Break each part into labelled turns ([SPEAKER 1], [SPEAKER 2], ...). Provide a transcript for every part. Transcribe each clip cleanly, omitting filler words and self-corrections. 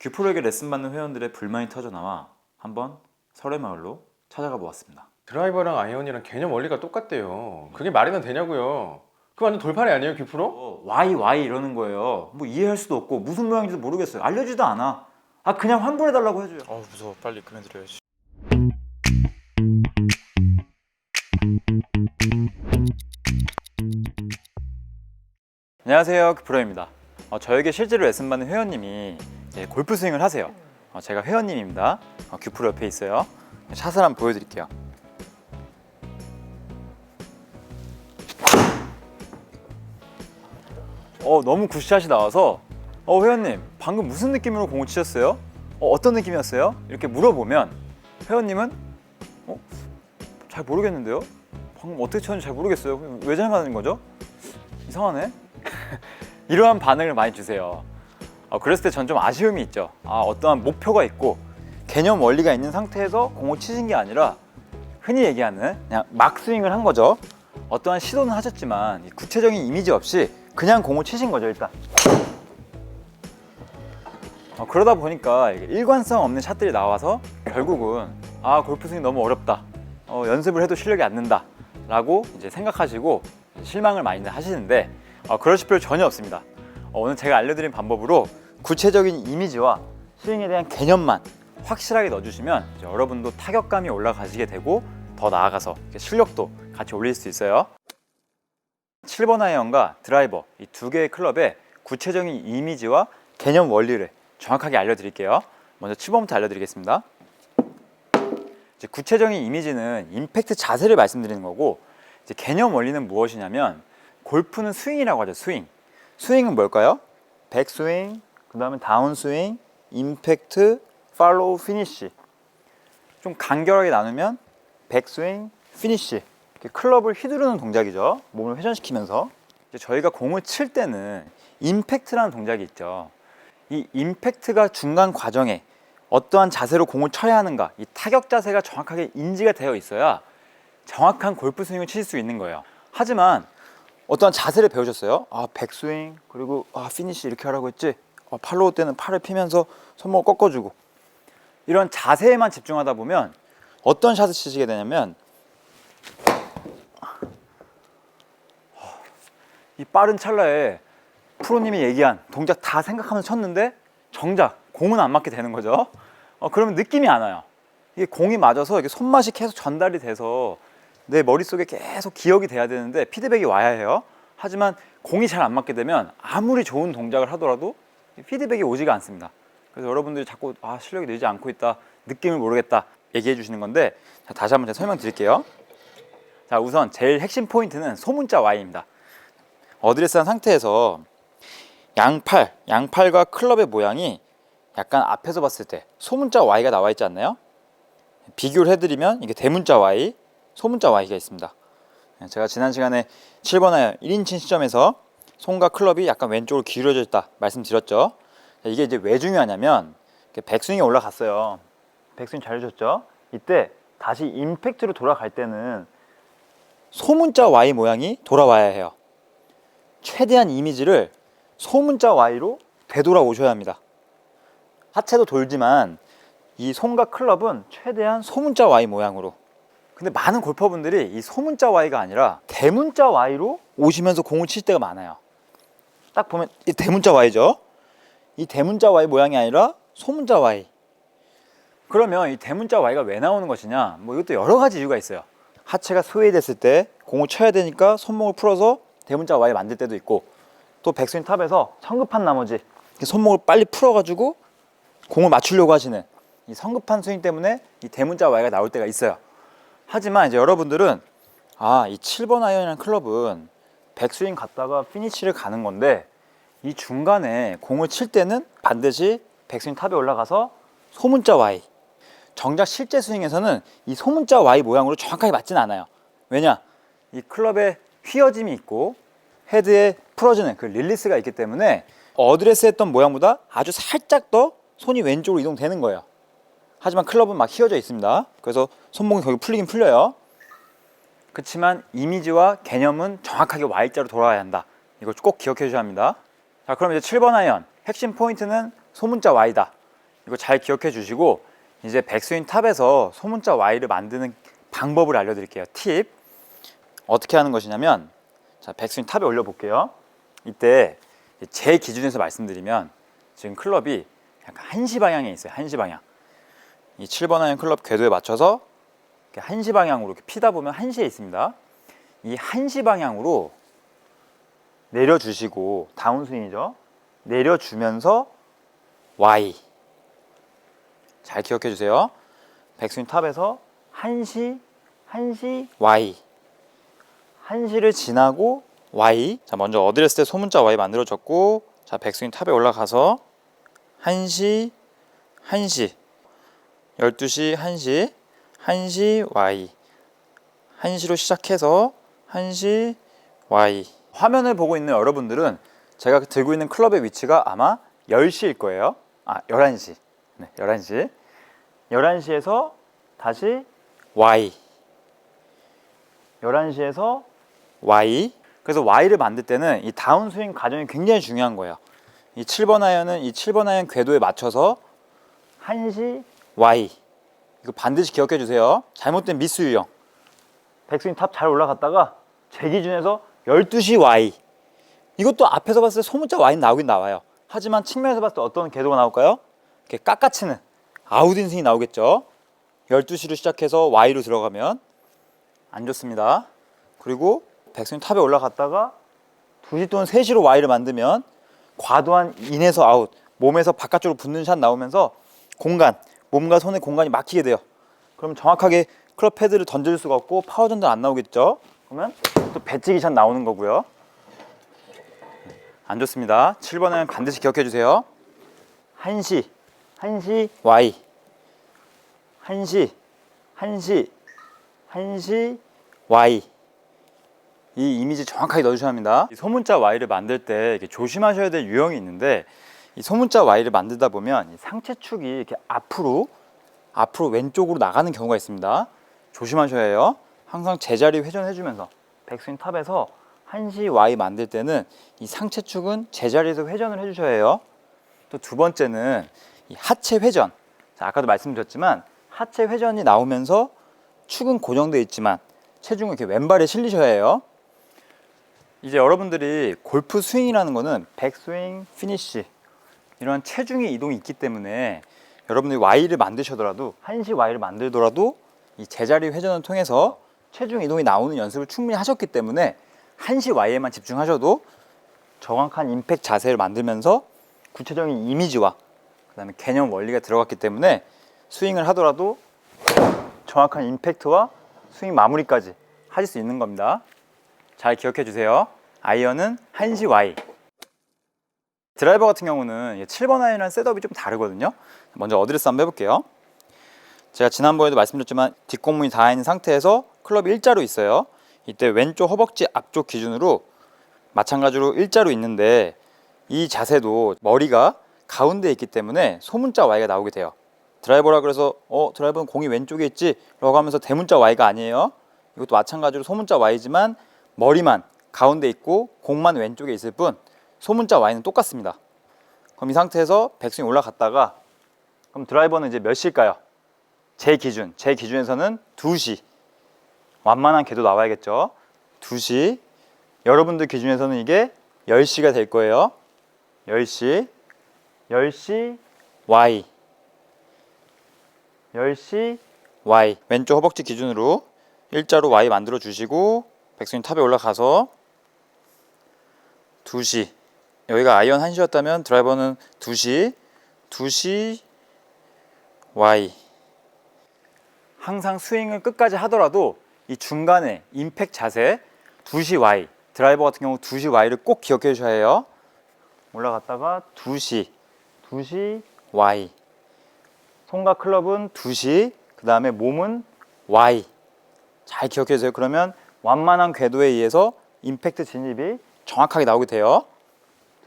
[SPEAKER 1] 큐프로에게 레슨 받는 회원들의 불만이 터져나와 한번 설해마을로 찾아가 보았습니다.
[SPEAKER 2] 드라이버랑 아이언이랑 개념 원리가 똑같대요. 그게 말이나 되냐고요. 그거 완전 돌팔이 아니에요, 큐프로?
[SPEAKER 1] Y 이러는 거예요. 뭐 이해할 수도 없고 무슨 모양인지도 모르겠어요. 알려주지도 않아. 그냥 환불해달라고 해줘요.
[SPEAKER 3] 무서워. 빨리 그만드려야지.
[SPEAKER 1] 안녕하세요, 큐프로입니다. 저에게 실제로 레슨 받는 회원님이 골프 스윙을 하세요. 제가 회원님입니다. 큐프로 옆에 있어요. 샷을 한번 보여드릴게요. 너무 굿샷이 나와서 회원님 방금 무슨 느낌으로 공을 치셨어요? 어떤 느낌이었어요? 이렇게 물어보면 회원님은 잘 모르겠는데요? 방금 어떻게 쳤는지 잘 모르겠어요. 왜 잘 맞는 거죠? 이상하네? 이러한 반응을 많이 주세요. 그랬을 때 전 좀 아쉬움이 있죠. 어떠한 목표가 있고 개념 원리가 있는 상태에서 공을 치신 게 아니라 흔히 얘기하는 그냥 막 스윙을 한 거죠. 어떠한 시도는 하셨지만 구체적인 이미지 없이 그냥 공을 치신 거죠, 일단. 그러다 보니까 일관성 없는 샷들이 나와서 결국은 골프 스윙 너무 어렵다, 연습을 해도 실력이 안 는다 라고 이제 생각하시고 실망을 많이 하시는데 그러실 필요 전혀 없습니다. 오늘 제가 알려드린 방법으로 구체적인 이미지와 스윙에 대한 개념만 확실하게 넣어주시면 여러분도 타격감이 올라가시게 되고 더 나아가서 실력도 같이 올릴 수 있어요. 7번 아이언과 드라이버 이 두 개의 클럽의 구체적인 이미지와 개념 원리를 정확하게 알려드릴게요. 먼저 7번부터 알려드리겠습니다. 이제 구체적인 이미지는 임팩트 자세를 말씀드리는 거고, 이제 개념 원리는 무엇이냐면 골프는 스윙이라고 하죠. 스윙은 뭘까요? 백스윙, 그 다음에 다운스윙, 임팩트, 팔로우, 피니쉬. 좀 간결하게 나누면 백스윙, 피니쉬. 이렇게 클럽을 휘두르는 동작이죠. 몸을 회전시키면서. 이제 저희가 공을 칠 때는 임팩트라는 동작이 있죠. 이 임팩트가 중간 과정에 어떠한 자세로 공을 쳐야 하는가, 이 타격 자세가 정확하게 인지가 되어 있어야 정확한 골프 스윙을 칠 수 있는 거예요. 하지만 어떠한 자세를 배우셨어요? 백스윙, 그리고 피니쉬 이렇게 하라고 했지? 팔로우 때는 팔을 피면서 손목을 꺾어주고, 이런 자세에만 집중하다 보면 어떤 샷을 치시게 되냐면 이 빠른 찰나에 프로님이 얘기한 동작 다 생각하면서 쳤는데 정작 공은 안 맞게 되는 거죠. 그러면 느낌이 안 와요. 이게 공이 맞아서 이게 손맛이 계속 전달이 돼서 내 머릿속에 계속 기억이 돼야 되는데 피드백이 와야 해요. 하지만 공이 잘 안 맞게 되면 아무리 좋은 동작을 하더라도 피드백이 오지가 않습니다. 그래서 여러분들이 자꾸 실력이 늘지 않고 있다, 느낌을 모르겠다 얘기해 주시는 건데, 다시 한번 제가 설명드릴게요. 자, 우선 제일 핵심 포인트는 소문자 Y입니다. 어드레스한 상태에서 양팔과 클럽의 모양이 약간 앞에서 봤을 때 소문자 Y가 나와 있지 않나요? 비교를 해드리면 이게 대문자 Y, 소문자 Y가 있습니다. 제가 지난 시간에 7번 아이언 1인칭 시점에서 손과 클럽이 약간 왼쪽으로 기울어져 있다 말씀드렸죠. 이게 이제 왜 중요하냐면 백스윙이 올라갔어요. 백스윙 잘 해줬죠. 이때 다시 임팩트로 돌아갈 때는 소문자 Y 모양이 돌아와야 해요. 최대한 이미지를 소문자 Y로 되돌아오셔야 합니다. 하체도 돌지만 이 손과 클럽은 최대한 소문자 Y 모양으로. 근데 많은 골퍼분들이 이 소문자 Y가 아니라 대문자 Y로 오시면서 공을 칠 때가 많아요. 딱 보면 이 대문자 Y죠. 이 대문자 Y 모양이 아니라 소문자 Y. 그러면 이 대문자 Y가 왜 나오는 것이냐? 이것도 여러 가지 이유가 있어요. 하체가 스웨이됐을 때 공을 쳐야 되니까 손목을 풀어서 대문자 Y 만들 때도 있고, 또 백스윙 탑에서 성급한 나머지 손목을 빨리 풀어가지고 공을 맞추려고 하시는 이 성급한 스윙 때문에 이 대문자 Y가 나올 때가 있어요. 하지만 이제 여러분들은 이 7번 아이언이라는 클럽은 백스윙 갔다가 피니쉬를 가는 건데, 이 중간에 공을 칠 때는 반드시 백스윙 탑에 올라가서 소문자 Y. 정작 실제 스윙에서는 이 소문자 Y 모양으로 정확하게 맞지는 않아요. 왜냐? 이 클럽에 휘어짐이 있고 헤드에 풀어지는 그 릴리스가 있기 때문에 어드레스 했던 모양보다 아주 살짝 더 손이 왼쪽으로 이동되는 거예요. 하지만 클럽은 막 휘어져 있습니다. 그래서 손목이 거기 풀리긴 풀려요. 그렇지만 이미지와 개념은 정확하게 Y자로 돌아와야 한다. 이걸 꼭 기억해 주셔야 합니다. 자, 그럼 이제 7번 아이언 핵심 포인트는 소문자 Y다. 이거 잘 기억해 주시고 이제 백스윙 탑에서 소문자 Y를 만드는 방법을 알려드릴게요. 팁. 어떻게 하는 것이냐면, 자, 백스윙 탑에 올려볼게요. 이때 제 기준에서 말씀드리면 지금 클럽이 약간 한시 방향에 있어요. 한시 방향. 이 7번 아이언 클럽 궤도에 맞춰서 이렇게 한시 방향으로 이렇게 피다 보면 한시에 있습니다. 이 한시 방향으로 내려주시고, 다운스윙이죠. 내려주면서 Y. 잘 기억해 주세요. 백스윙 탑에서 한시 Y. 한시를 지나고 Y. 자, 먼저 어드레스 때 소문자 Y 만들어졌고, 자, 백스윙 탑에 올라가서 한시 12시 한시 Y. 한시로 시작해서 한시 Y. 화면을 보고 있는 여러분들은 제가 들고 있는 클럽의 위치가 아마 10시일 거예요. 11시. 네, 11시. 11시에서 다시 Y. 11시에서 Y. 그래서 Y를 만들 때는 이 다운스윙 과정이 굉장히 중요한 거예요. 이 7번 아이언은 이 7번 아이언 궤도에 맞춰서 한시 Y. 이거 반드시 기억해 주세요. 잘못된 미스 유형. 백스윙 탑 잘 올라갔다가 제 기준에서 12시 Y. 이것도 앞에서 봤을 때 소문자 Y는 나오긴 나와요. 하지만 측면에서 봤을 때 어떤 궤도가 나올까요? 이렇게 깎아치는 아웃인스윙이 나오겠죠. 12시로 시작해서 Y로 들어가면 안 좋습니다. 그리고 백스윙 탑에 올라갔다가 2시 또는 3시로 Y를 만들면 과도한 인에서 아웃, 몸에서 바깥쪽으로 붙는 샷 나오면서 몸과 손의 공간이 막히게 돼요. 그럼 정확하게 클럽 패드를 던질 수가 없고 파워 전달 안 나오겠죠. 그러면 또 배치기 샷 나오는 거고요. 안 좋습니다. 7번은 반드시 기억해 주세요. 한시 Y. 한시 Y. 이 이미지 정확하게 넣어주셔야 합니다. 이 소문자 Y를 만들 때 이렇게 조심하셔야 될 유형이 있는데, 이 소문자 Y를 만들다 보면 이 상체축이 이렇게 앞으로 왼쪽으로 나가는 경우가 있습니다. 조심하셔야 해요. 항상 제자리 회전해주면서 백스윙 탑에서 한시 Y 만들 때는 이 상체축은 제자리에서 회전을 해주셔야 해요. 또 두 번째는 이 하체 회전. 자, 아까도 말씀드렸지만 하체 회전이 나오면서 축은 고정되어 있지만 체중을 이렇게 왼발에 실리셔야 해요. 이제 여러분들이 골프 스윙이라는 거는 백스윙, 피니쉬 이런 체중의 이동이 있기 때문에 여러분들이 Y를 만드시더라도 한시 Y를 만들더라도 이 제자리 회전을 통해서 체중 이동이 나오는 연습을 충분히 하셨기 때문에 한시 Y에만 집중하셔도 정확한 임팩트 자세를 만들면서 구체적인 이미지와 그 다음에 개념 원리가 들어갔기 때문에 스윙을 하더라도 정확한 임팩트와 스윙 마무리까지 하실 수 있는 겁니다. 잘 기억해 주세요. 아이언은 한시 Y. 드라이버 같은 경우는 7번 아이언이랑 셋업이 좀 다르거든요. 먼저 어드레스 한번 해볼게요. 제가 지난번에도 말씀드렸지만 뒷공문이 닿아 있는 상태에서 클럽이 일자로 있어요. 이때 왼쪽 허벅지 앞쪽 기준으로 마찬가지로 일자로 있는데, 이 자세도 머리가 가운데에 있기 때문에 소문자 Y가 나오게 돼요. 드라이버라 그래서 드라이버는 공이 왼쪽에 있지 라고 하면서 대문자 Y가 아니에요. 이것도 마찬가지로 소문자 Y지만 머리만 가운데 있고 공만 왼쪽에 있을 뿐 소문자 Y는 똑같습니다. 그럼 이 상태에서 백스윙 올라갔다가, 그럼 드라이버는 이제 몇 시일까요? 제 기준에서는 2시. 완만한 궤도 나와야겠죠. 2시. 여러분들 기준에서는 이게 10시가 될 거예요. 10시 Y. 10시 Y. 왼쪽 허벅지 기준으로 일자로 Y 만들어 주시고 백스윙 탑에 올라가서 2시. 여기가 아이언 1시였다면 드라이버는 2시 Y. 항상 스윙을 끝까지 하더라도 이 중간에 임팩트 자세 2시 Y. 드라이버 같은 경우 2시 Y를 꼭 기억해 주셔야 해요. 올라갔다가 2시 Y. 손과 클럽은 2시, 그 다음에 몸은 Y. 잘 기억해 주세요. 그러면 완만한 궤도에 의해서 임팩트 진입이 정확하게 나오게 돼요.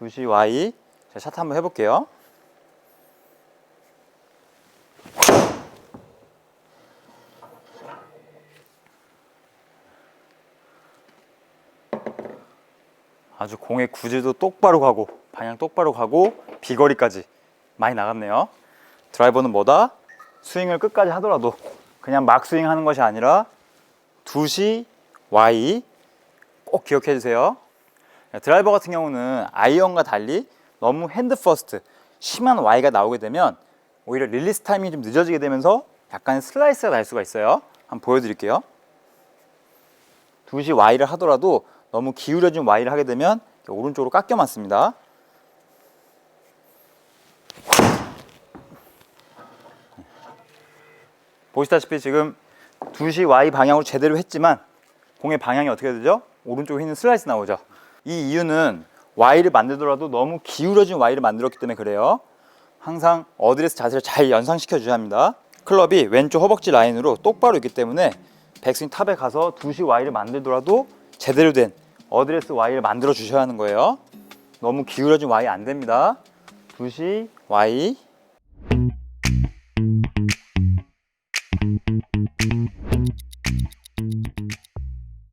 [SPEAKER 1] 2시 Y. 자, 샷 한번 해볼게요. 아주 공의 구질도 똑바로 가고 방향 똑바로 가고 비거리까지 많이 나갔네요. 드라이버는 뭐다? 스윙을 끝까지 하더라도 그냥 막 스윙하는 것이 아니라 2시 Y 꼭 기억해 주세요. 드라이버 같은 경우는 아이언과 달리 너무 핸드 퍼스트 심한 Y가 나오게 되면 오히려 릴리스 타이밍이 좀 늦어지게 되면서 약간 슬라이스가 날 수가 있어요. 한번 보여드릴게요. 2시 Y를 하더라도 너무 기울여진 Y를 하게 되면 오른쪽으로 깎여 맞습니다. 보시다시피 지금 2시 Y 방향으로 제대로 했지만 공의 방향이 어떻게 되죠? 오른쪽에 있는 슬라이스 나오죠. 이 이유는 Y를 만들더라도 너무 기울어진 Y를 만들었기 때문에 그래요. 항상 어드레스 자세를 잘 연상시켜 주셔야 합니다. 클럽이 왼쪽 허벅지 라인으로 똑바로 있기 때문에 백스윙 탑에 가서 2시 Y를 만들더라도 제대로 된 어드레스 Y를 만들어 주셔야 하는 거예요. 너무 기울어진 Y 안 됩니다. 2시 Y